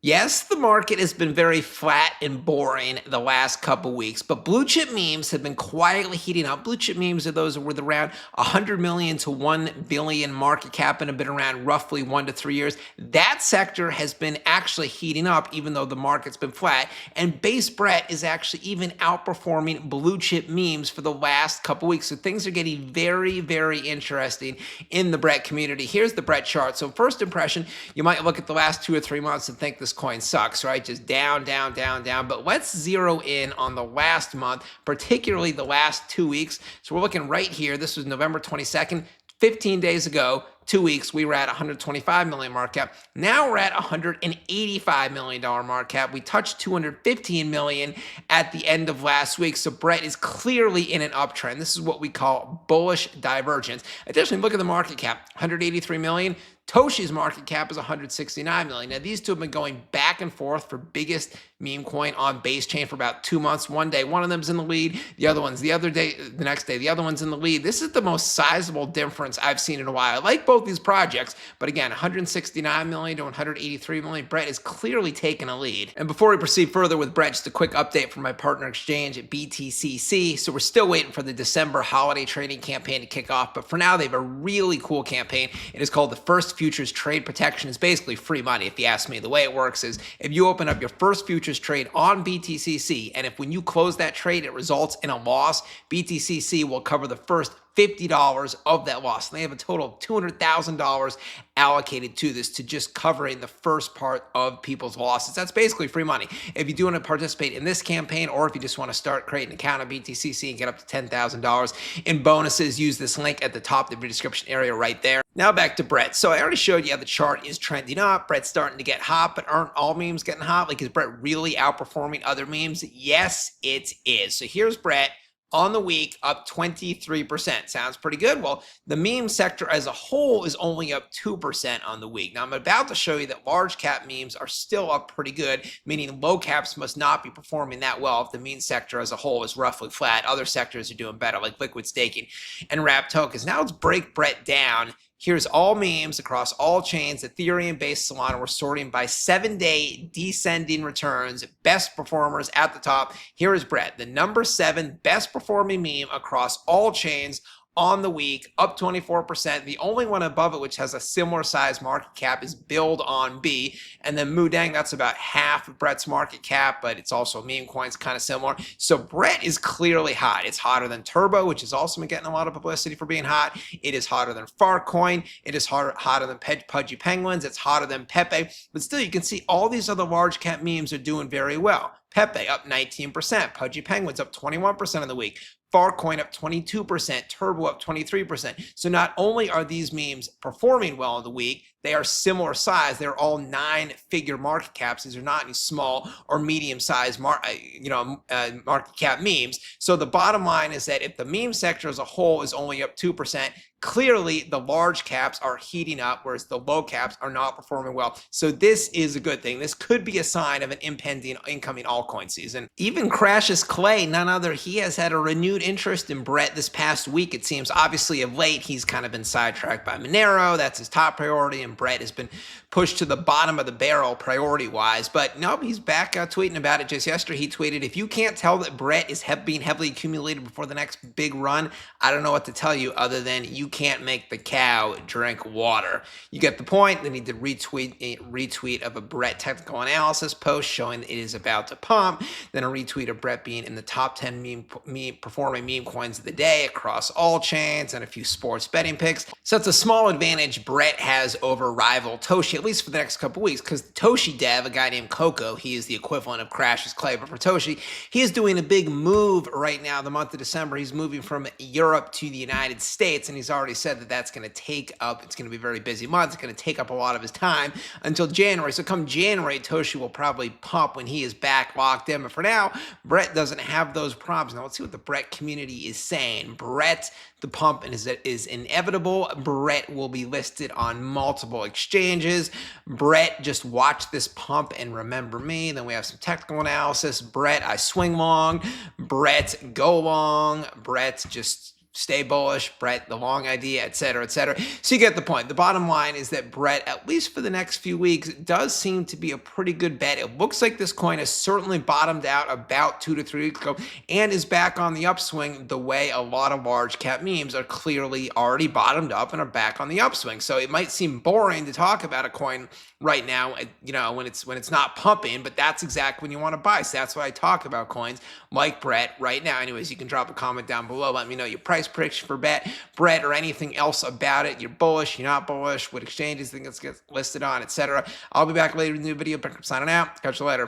Yes, the market has been very flat and boring the last couple weeks, but blue chip memes have been quietly heating up. Blue chip memes are those with around 100 million to 1 billion market cap and have been around roughly 1 to 3 years. That sector has been actually heating up even though the market's been flat. And base Brett is actually even outperforming blue chip memes for the last couple weeks. So things are getting very, very interesting in the Brett community. Here's the Brett chart. So first impression, you might look at the last 2 or 3 months and think this coin sucks, right? Just down, down, down, down. But let's zero in on the last month, particularly the last 2 weeks. So we're looking right here. This was November 22nd, 15 days ago. 2 weeks, we were at 125 million market cap. Now we're at 185 million dollar market cap. We touched 215 million at the end of last week. So Brett is clearly in an uptrend. This is what we call bullish divergence. Additionally, look at the market cap, 183 million. Toshi's market cap is 169 million. Now, these two have been going back and forth for biggest meme coin on base chain for about 2 months. One day, one of them's in the lead. The other one's the other day, the next day, the other one's in the lead. This is the most sizable difference I've seen in a while. I like both these projects, but again, 169 million to 183 million. Brett is clearly taking a lead. And before we proceed further with Brett, just a quick update from my partner exchange at BTCC. So we're still waiting for the December holiday trading campaign to kick off, but for now, they have a really cool campaign. It is called the First Futures Trade Protection. Is basically free money, if you ask me. The way it works is if you open up your first futures trade on BTCC, and if when you close that trade, it results in a loss, BTCC will cover the first $50 of that loss. And they have a total of $200,000 allocated to this, to just covering the first part of people's losses. That's basically free money. If you do want to participate in this campaign, or if you just want to start creating an account at BTCC and get up to $10,000 in bonuses, use this link at the top of the description area right there. Now back to Brett. So I already showed you how the chart is trending up. Brett's starting to get hot, but aren't all memes getting hot? Like, is Brett really outperforming other memes? Yes, it is. So here's Brett on the week, up 23%. Sounds pretty good. Well, the meme sector as a whole is only up 2% on the week. Now, I'm about to show you that large cap memes are still up pretty good, meaning low caps must not be performing that well if the meme sector as a whole is roughly flat. Other sectors are doing better, like liquid staking and wrap tokens. Now let's break Brett down. Here's all memes across all chains, Ethereum-based Solana. We're sorting by 7-day descending returns, best performers at the top. Here is Brett, the number 7 best performing meme across all chains on the week, up 24%. The only one above it which has a similar size market cap is Build on B. And then Mudang, that's about half of Brett's market cap, but it's also meme coins, kind of similar. So Brett is clearly hot. It's hotter than Turbo, which has also been getting a lot of publicity for being hot. It is hotter than Farcoin. It is hotter than Pudgy Penguins. It's hotter than Pepe. But still, you can see all these other large cap memes are doing very well. Pepe up 19%, Pudgy Penguins up 21% of the week, Farcoin up 22%, Turbo up 23%. So not only are these memes performing well in the week, they are similar size. They're all 9-figure market caps. These are not any small or medium-sized market cap memes. So the bottom line is that if the meme sector as a whole is only up 2%, clearly the large caps are heating up, whereas the low caps are not performing well. So this is a good thing. This could be a sign of an impending incoming altcoin season. Even Crashes Clay, none other, he has had a renewed interest in Brett this past week. It seems obviously of late he's kind of been sidetracked by Monero. That's his top priority, and Brett has been pushed to the bottom of the barrel priority-wise. But no, he's back tweeting about it. Just yesterday he tweeted, if you can't tell that Brett is being heavily accumulated before the next big run, I don't know what to tell you other than you can't make the cow drink water. You get the point. Then he did retweet of a Brett technical analysis post showing that it is about to pump. Then a retweet of Brett being in the top 10 performing meme coins of the day across all chains, and a few sports betting picks. So it's a small advantage Brett has over rival Toshi, at least for the next couple weeks, because Toshi dev, a guy named Coco, he is the equivalent of Crashes Clay, but for Toshi, he is doing a big move right now, the month of December. He's moving from Europe to the United States, and he's already said that that's going to take up, it's going to be a very busy month, it's going to take up a lot of his time until January. So come January, Toshi will probably pump when he is back locked in, but for now, Brett doesn't have those problems. Now let's see what the Brett community is saying. Brett, the pump is inevitable. Brett will be listed on multiple exchanges. Brett, just watch this pump and remember me. Then we have some technical analysis. Brett, I swing long. Brett, go long. Brett, just stay bullish, Brett, the long idea, et cetera, et cetera. So you get the point. The bottom line is that Brett, at least for the next few weeks, does seem to be a pretty good bet. It looks like this coin has certainly bottomed out about 2 to 3 weeks ago and is back on the upswing the way a lot of large cap memes are clearly already bottomed up and are back on the upswing. So it might seem boring to talk about a coin right now, when it's not pumping, but that's exactly when you want to buy. So that's why I talk about coins like Brett right now. Anyways, you can drop a comment down below. Let me know your price prediction for Brett or anything else about it. You're bullish, you're not bullish, what exchanges think it's gets listed on, etc. I'll be back later with a new video. Bencryptoshow signing out. Catch you later.